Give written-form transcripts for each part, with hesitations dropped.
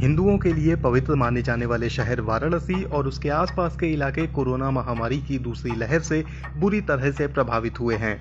हिंदुओं के लिए पवित्र माने जाने वाले शहर वाराणसी और उसके आसपास के इलाके कोरोना महामारी की दूसरी लहर से बुरी तरह से प्रभावित हुए हैं।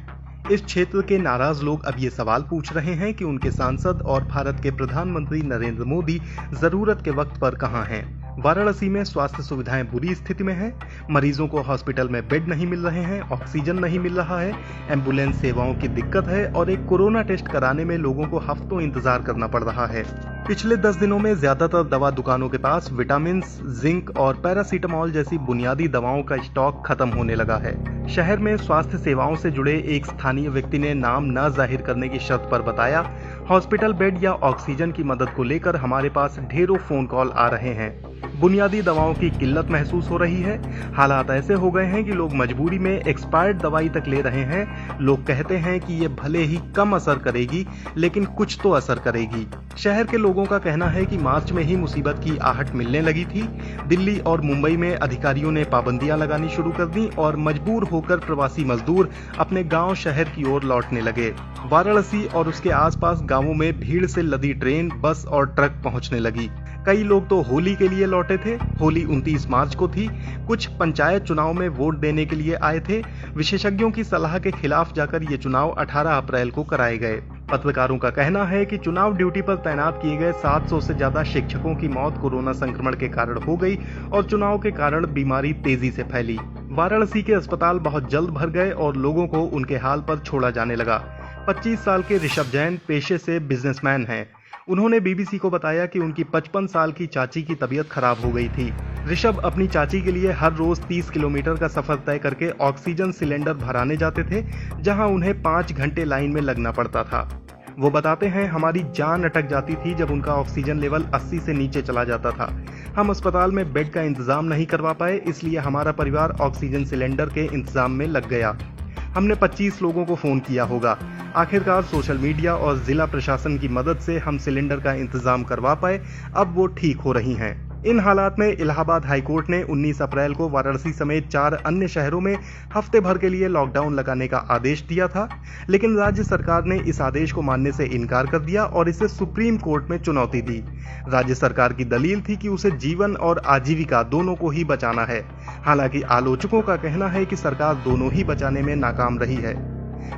इस क्षेत्र के नाराज लोग अब ये सवाल पूछ रहे हैं कि उनके सांसद और भारत के प्रधानमंत्री नरेंद्र मोदी जरूरत के वक्त पर कहां हैं। वाराणसी में स्वास्थ्य सुविधाएं बुरी स्थिति में हैं। मरीजों को हॉस्पिटल में बेड नहीं मिल रहे हैं, ऑक्सीजन नहीं मिल रहा है, एम्बुलेंस सेवाओं की दिक्कत है और एक कोरोना टेस्ट कराने में लोगों को हफ्तों इंतजार करना पड़ रहा है। पिछले 10 दिनों में ज्यादातर दवा दुकानों के पास विटामिन, जिंक और पैरासीटामोल जैसी बुनियादी दवाओं का स्टॉक खत्म होने लगा है। शहर में स्वास्थ्य सेवाओं से जुड़े एक स्थानीय व्यक्ति ने नाम न जाहिर करने की शर्त पर बताया, हॉस्पिटल बेड या ऑक्सीजन की मदद को लेकर हमारे पास ढेरों फोन कॉल आ रहे हैं। बुनियादी दवाओं की किल्लत महसूस हो रही है। हालात ऐसे हो गए हैं कि लोग मजबूरी में एक्सपायर्ड दवाई तक ले रहे हैं। लोग कहते हैं कि ये भले ही कम असर करेगी, लेकिन कुछ तो असर करेगी। शहर के लोगों का कहना है कि मार्च में ही मुसीबत की आहट मिलने लगी थी। दिल्ली और मुंबई में अधिकारियों ने पाबंदियां लगानी शुरू कर दी और मजबूर होकर प्रवासी मजदूर अपने गांव शहर की ओर लौटने लगे। वाराणसी और उसके आसपास गांवों में भीड़ से लदी ट्रेन, बस और ट्रक पहुंचने लगी। कई लोग तो होली के लिए लौटे थे। होली 29 मार्च को थी। कुछ पंचायत चुनाव में वोट देने के लिए आए थे। विशेषज्ञों की सलाह के खिलाफ जाकर ये चुनाव 18 अप्रैल को कराए गए। पत्रकारों का कहना है कि चुनाव ड्यूटी पर तैनात किए गए 700 से ज्यादा शिक्षकों की मौत कोरोना संक्रमण के कारण हो गई और चुनाव के कारण बीमारी तेजी से फैली। वाराणसी के अस्पताल बहुत जल्द भर गए और लोगों को उनके हाल पर छोड़ा जाने लगा। 25 साल के ऋषभ जैन पेशे से बिजनेसमैन हैं। उन्होंने बीबीसी को बताया कि उनकी 55 साल की चाची की तबीयत खराब हो गई थी। ऋषभ अपनी चाची के लिए हर रोज 30 किलोमीटर का सफर तय करके ऑक्सीजन सिलेंडर भराने जाते थे, जहां उन्हें 5 घंटे लाइन में लगना पड़ता था। वो बताते हैं, हमारी जान अटक जाती थी जब उनका ऑक्सीजन लेवल 80 से नीचे चला जाता था। हम अस्पताल में बेड का इंतजाम नहीं करवा पाए, इसलिए हमारा परिवार ऑक्सीजन सिलेंडर के इंतजाम में लग गया। हमने 25 लोगों को फोन किया होगा। आखिरकार सोशल मीडिया और जिला प्रशासन की मदद से हम सिलेंडर का इंतजाम करवा पाए। अब वो ठीक हो रही हैं। इन हालात में इलाहाबाद हाईकोर्ट ने 19 अप्रैल को वाराणसी समेत 4 अन्य शहरों में हफ्ते भर के लिए लॉकडाउन लगाने का आदेश दिया था, लेकिन राज्य सरकार ने इस आदेश को मानने से इनकार कर दिया और इसे सुप्रीम कोर्ट में चुनौती दी। राज्य सरकार की दलील थी कि उसे जीवन और आजीविका दोनों को ही बचाना है। हालांकि आलोचकों का कहना है कि सरकार दोनों ही बचाने में नाकाम रही है।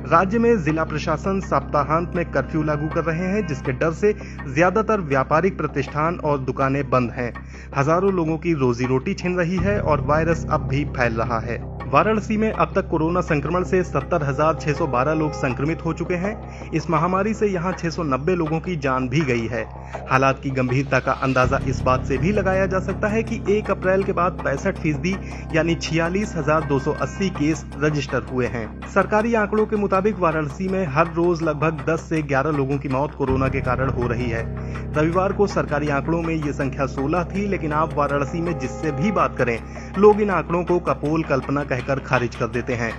राज्य में जिला प्रशासन सप्ताहांत में कर्फ्यू लागू कर रहे हैं, जिसके डर से ज्यादातर व्यापारिक प्रतिष्ठान और दुकानें बंद हैं। हजारों लोगों की रोजी रोटी छिन रही है और वायरस अब भी फैल रहा है। वाराणसी में अब तक कोरोना संक्रमण से 70,612 लोग संक्रमित हो चुके हैं। इस महामारी से यहां 690 लोगों की जान भी गई है। हालात की गंभीरता का अंदाजा इस बात से भी लगाया जा सकता है कि 1 अप्रैल के बाद 65% यानी 46,280 केस रजिस्टर हुए हैं। सरकारी आंकड़ों के मुताबिक वाराणसी में हर रोज लगभग 10 से 11 लोगों की मौत कोरोना के कारण हो रही है। रविवार को सरकारी आंकड़ों में ये संख्या 16 थी, लेकिन आप वाराणसी में जिससे भी बात करें, लोग इन आंकड़ों को कपोल कल्पना कहकर खारिज कर देते हैं।